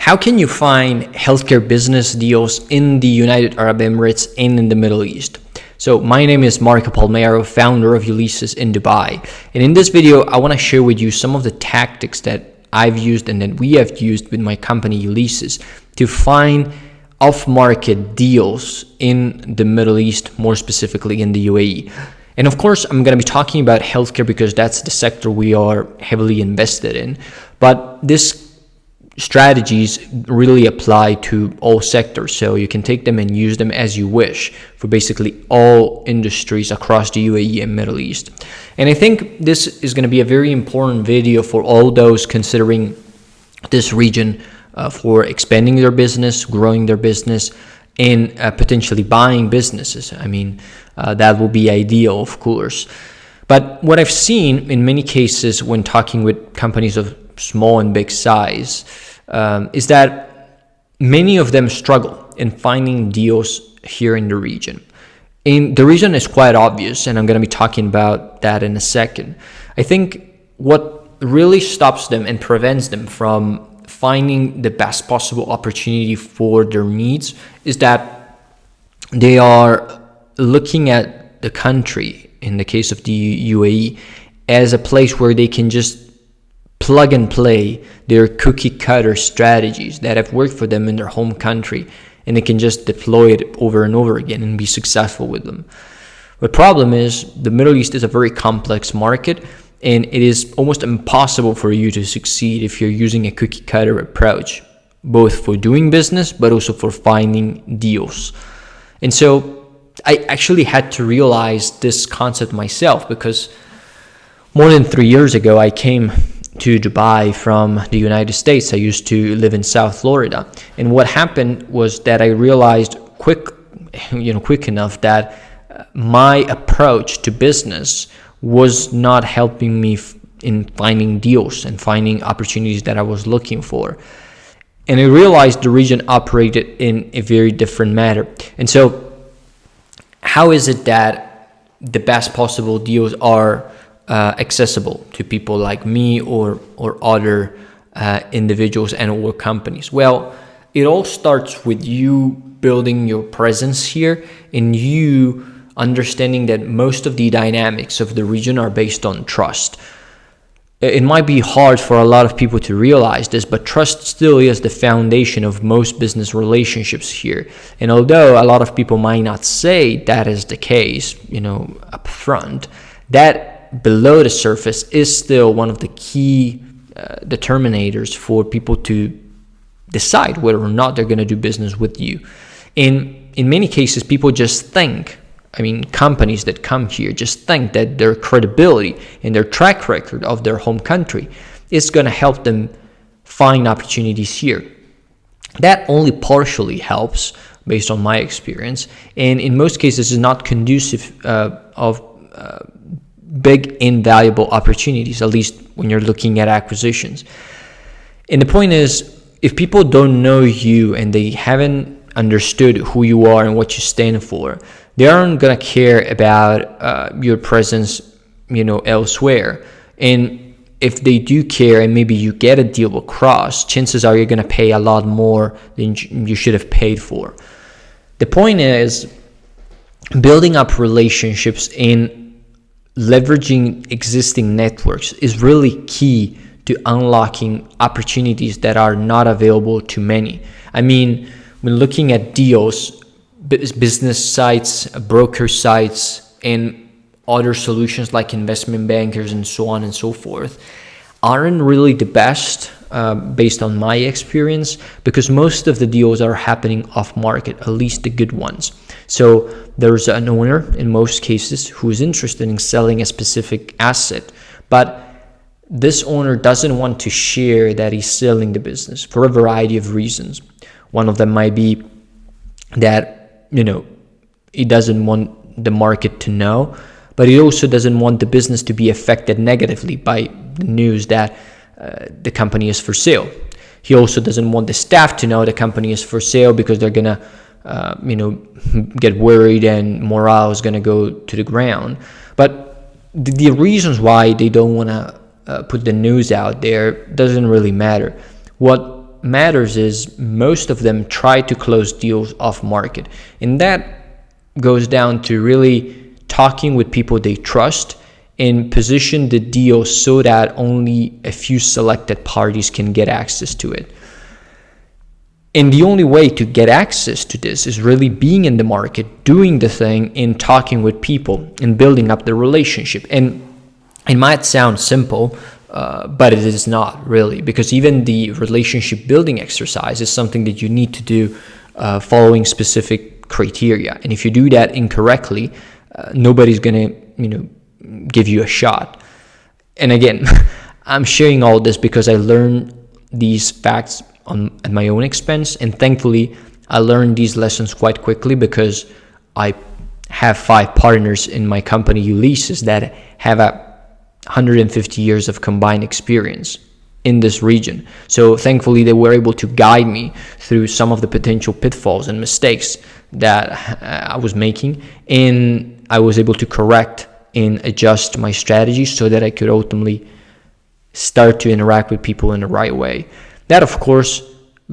How can you find healthcare business deals in the United Arab Emirates and in the Middle East? So my name is Marco Palmero, founder of Ulysses in Dubai. And in this video, I want to share with you some of the tactics that I've used and that we have used with my company Ulysses to find off-market deals in the Middle East, more specifically in the UAE. And of course, I'm going to be talking about healthcare because that's the sector we are heavily invested in. But these strategies really apply to all sectors, so you can take them and use them as you wish for basically all industries across the UAE and Middle East. And I think this is going to be a very important video for all those considering this region for expanding their business, growing their business, and potentially buying businesses. I mean, that will be ideal, of course. But what I've seen in many cases when talking with companies of small and big size is that many of them struggle in finding deals here in the region. And the reason is quite obvious, and I'm going to be talking about that in a second. I think what really stops them and prevents them from finding the best possible opportunity for their needs is that they are looking at the country, in the case of the UAE, as a place where they can just plug and play their cookie cutter strategies that have worked for them in their home country, and they can just deploy it over and over again and be successful with them. The problem is the Middle East is a very complex market, and it is almost impossible for you to succeed if you're using a cookie cutter approach, both for doing business but also for finding deals. And so I actually had to realize this concept myself, because more than 3 years ago I came to Dubai from the United States. I used to live in South Florida, and what happened was that I realized quick enough that my approach to business was not helping me in finding deals and finding opportunities that I was looking for. And I realized the region operated in a very different manner. And so how is it that the best possible deals are accessible to people like me or other individuals and or companies? Well, it all starts with you building your presence here and you understanding that most of the dynamics of the region are based on trust. It might be hard for a lot of people to realize this, but trust still is the foundation of most business relationships here. And although a lot of people might not say that is the case, up front, that below the surface is still one of the key determinators for people to decide whether or not they're going to do business with you. In many cases, people just think, companies that come here just think that their credibility and their track record of their home country is going to help them find opportunities here. That only partially helps, based on my experience, and in most cases is not conducive of big invaluable opportunities, at least when you're looking at acquisitions. And the point is, if people don't know you and they haven't understood who you are and what you stand for, they aren't gonna care about your presence, elsewhere. And if they do care and maybe you get a deal across, chances are you're gonna pay a lot more than you should have paid for. The point is, building up relationships and leveraging existing networks is really key to unlocking opportunities that are not available to many. When looking at deals, business sites, broker sites, and other solutions like investment bankers and so on and so forth aren't really the best based on my experience, because most of the deals are happening off market, at least the good ones. So there's an owner in most cases who is interested in selling a specific asset, but this owner doesn't want to share that he's selling the business for a variety of reasons. One of them might be that he doesn't want the market to know, but he also doesn't want the business to be affected negatively by the news that the company is for sale. He also doesn't want the staff to know the company is for sale, because they're gonna get worried and morale is gonna go to the ground. But the reasons why they don't want to put the news out there doesn't really matter. What matters is most of them try to close deals off market. And that goes down to really talking with people they trust and position the deal so that only a few selected parties can get access to it. And the only way to get access to this is really being in the market, doing the thing, and talking with people and building up the relationship. And it might sound simple, but it is not really, because even the relationship building exercise is something that you need to do following specific criteria. And if you do that incorrectly, nobody's gonna, give you a shot. And again, I'm sharing all this because I learned these facts at my own expense, and thankfully I learned these lessons quite quickly because I have 5 partners in my company Ulysses that have 150 years of combined experience in this region. So thankfully they were able to guide me through some of the potential pitfalls and mistakes that I was making, and I was able to correct and adjust my strategy so that I could ultimately start to interact with people in the right way. That, of course,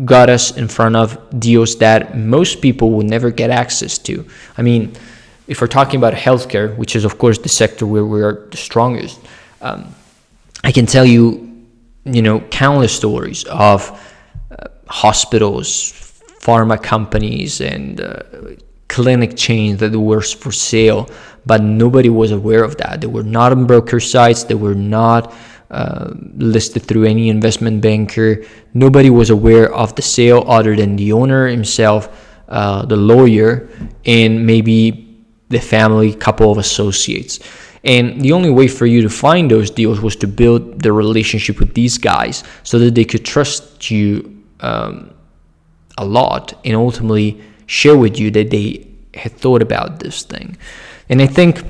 got us in front of deals that most people will never get access to. I mean, if we're talking about healthcare, which is, of course, the sector where we are the strongest, I can tell you, countless stories of hospitals, pharma companies, and clinic chains that were for sale, but nobody was aware of that. They were not on broker sites. They were not listed through any investment banker. Nobody was aware of the sale other than the owner himself, the lawyer, and maybe the family, couple of associates. And the only way for you to find those deals was to build the relationship with these guys so that they could trust you a lot and ultimately share with you that they had thought about this thing. And I think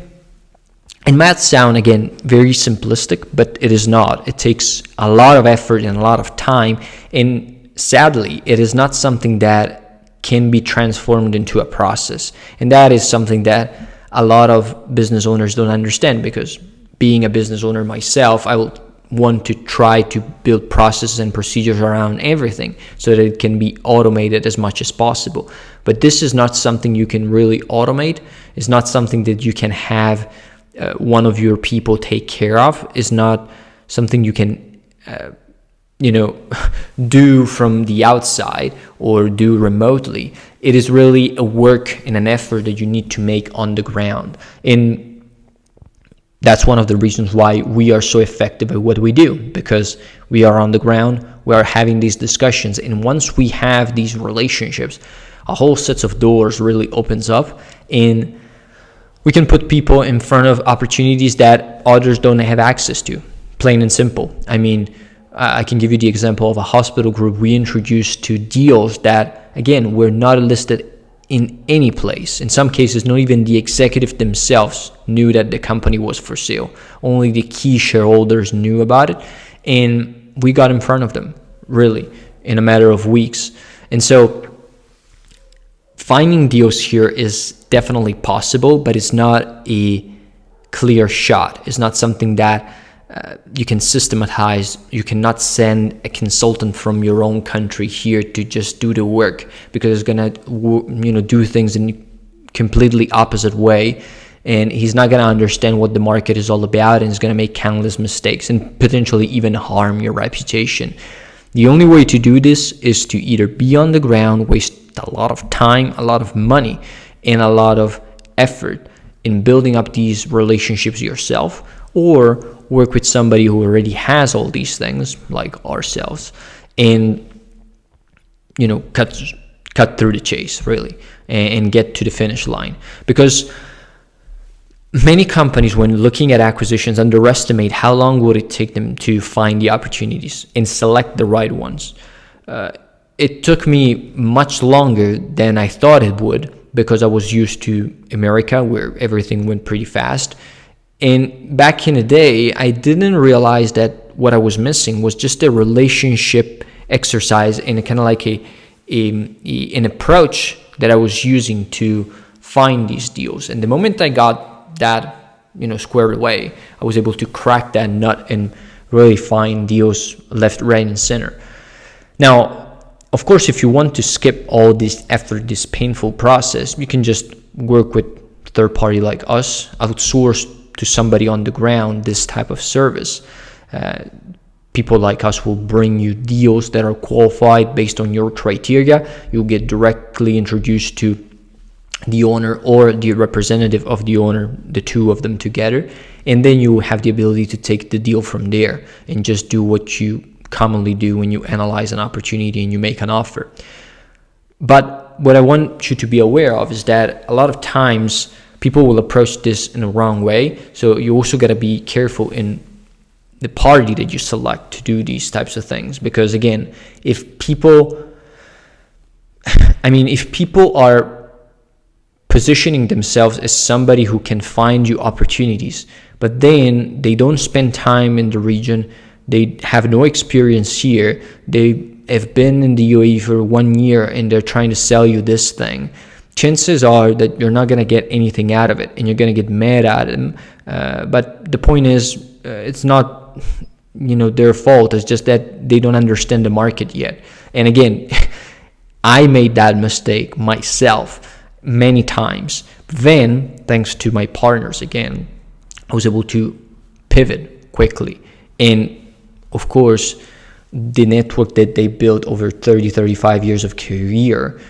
it might sound, again, very simplistic, but it is not. It takes a lot of effort and a lot of time. And sadly, it is not something that can be transformed into a process. And that is something that a lot of business owners don't understand, because being a business owner myself, I will want to try to build processes and procedures around everything so that it can be automated as much as possible. But this is not something you can really automate. It's not something that you can have one of your people take care of. It's not something you can do from the outside or do remotely. It is really a work and an effort that you need to make on the ground. And that's one of the reasons why we are so effective at what we do, because we are on the ground, we are having these discussions. And once we have these relationships, a whole set of doors really opens up, and we can put people in front of opportunities that others don't have access to, plain and simple. I mean, I can give you the example of a hospital group we introduced to deals that, again, were not listed in any place. In some cases, not even the executive themselves knew that the company was for sale. Only the key shareholders knew about it, and we got in front of them, really, in a matter of weeks. And so finding deals here is definitely possible, but it's not a clear shot. It's not something that you can systematize. You cannot send a consultant from your own country here to just do the work, because it's gonna do things in a completely opposite way, and he's not gonna understand what the market is all about, and he's gonna make countless mistakes and potentially even harm your reputation. The only way to do this is to either be on the ground, waste a lot of time, a lot of money, and a lot of effort in building up these relationships yourself, or work with somebody who already has all these things, like ourselves, and cut through the chase, really, and get to the finish line. Because many companies, when looking at acquisitions, underestimate how long would it take them to find the opportunities and select the right ones. It took me much longer than I thought it would, because I was used to America, where everything went pretty fast. And back in the day, I didn't realize that what I was missing was just a relationship exercise and kind of like an approach that I was using to find these deals. And the moment I got that, squared away, I was able to crack that nut and really find deals left, right, and center. Now, Of course, if you want to skip all this effort, this painful process, you can just work with third party like us, outsource to somebody on the ground this type of service. People like us will bring you deals that are qualified based on your criteria. You'll get directly introduced to the owner or the representative of the owner, the two of them together, and then you have the ability to take the deal from there and just do what you commonly do when you analyze an opportunity and you make an offer. But what I want you to be aware of is that a lot of times people will approach this in the wrong way. So you also got to be careful in the party that you select to do these types of things, because again, if people are positioning themselves as somebody who can find you opportunities, but then they don't spend time in the region, they have no experience here, they have been in the UAE for 1 year and they're trying to sell you this thing, chances are that you're not going to get anything out of it and you're going to get mad at them. But the point is, it's not their fault. It's just that they don't understand the market yet. And again, I made that mistake myself many times. Then, thanks to my partners, again, I was able to pivot quickly. And of course, the network that they built over 35 years of career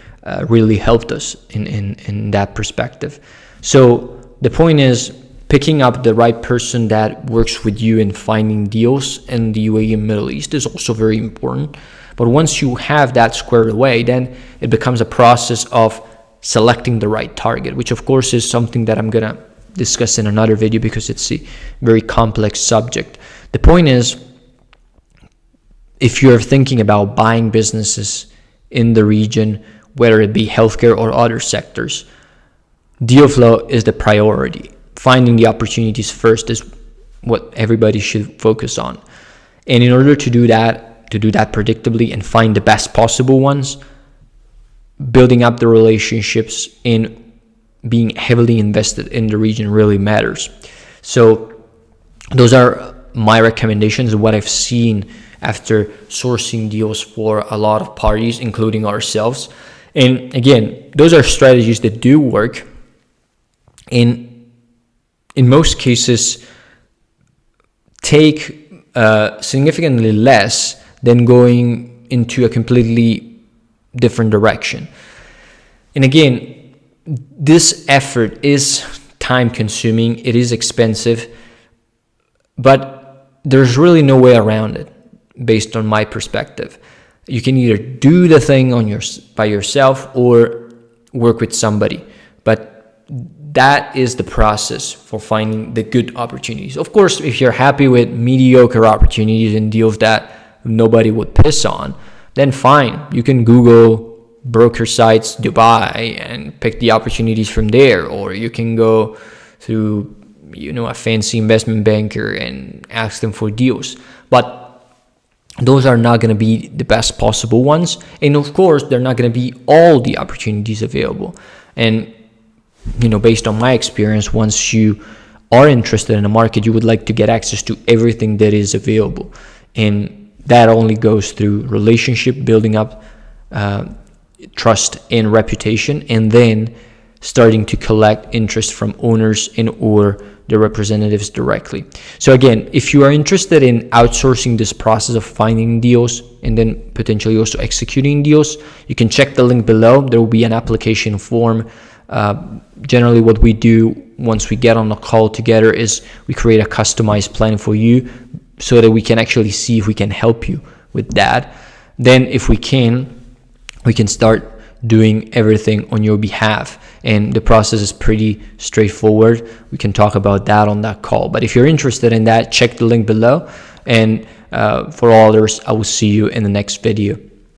really helped us in that perspective. So the point is, picking up the right person that works with you in finding deals in the UAE and Middle East is also very important. But once you have that squared away, then it becomes a process of selecting the right target, which of course is something that I'm gonna discuss in another video because it's a very complex subject. The point is, if you're thinking about buying businesses in the region, whether it be healthcare or other sectors, DealFlow is the priority. Finding the opportunities first is what everybody should focus on. And in order to do that predictably and find the best possible ones, building up the relationships and being heavily invested in the region really matters. So those are my recommendations, what I've seen after sourcing deals for a lot of parties, including ourselves. And again, those are strategies that do work. In most cases, take significantly less than going into a completely different direction. And again, this effort is time consuming, it is expensive, but there's really no way around it based on my perspective. You can either do the thing by yourself or work with somebody, but that is the process for finding the good opportunities. Of course, if you're happy with mediocre opportunities and deals that nobody would piss on, then fine. You can Google broker sites Dubai and pick the opportunities from there, or you can go to a fancy investment banker and ask them for deals. But those are not going to be the best possible ones, and of course, they're not going to be all the opportunities available. And based on my experience, once you are interested in a market, you would like to get access to everything that is available. And that only goes through relationship, building up trust and reputation, and then starting to collect interest from owners and or the representatives directly. So again, if you are interested in outsourcing this process of finding deals and then potentially also executing deals, you can check the link below. There will be an application form. Generally what we do once we get on a call together is we create a customized plan for you so that we can actually see if we can help you with that. Then if we can start doing everything on your behalf, and the process is pretty straightforward. We can talk about that on that call. But if you're interested in that, check the link below, and for all others, I will see you in the next video.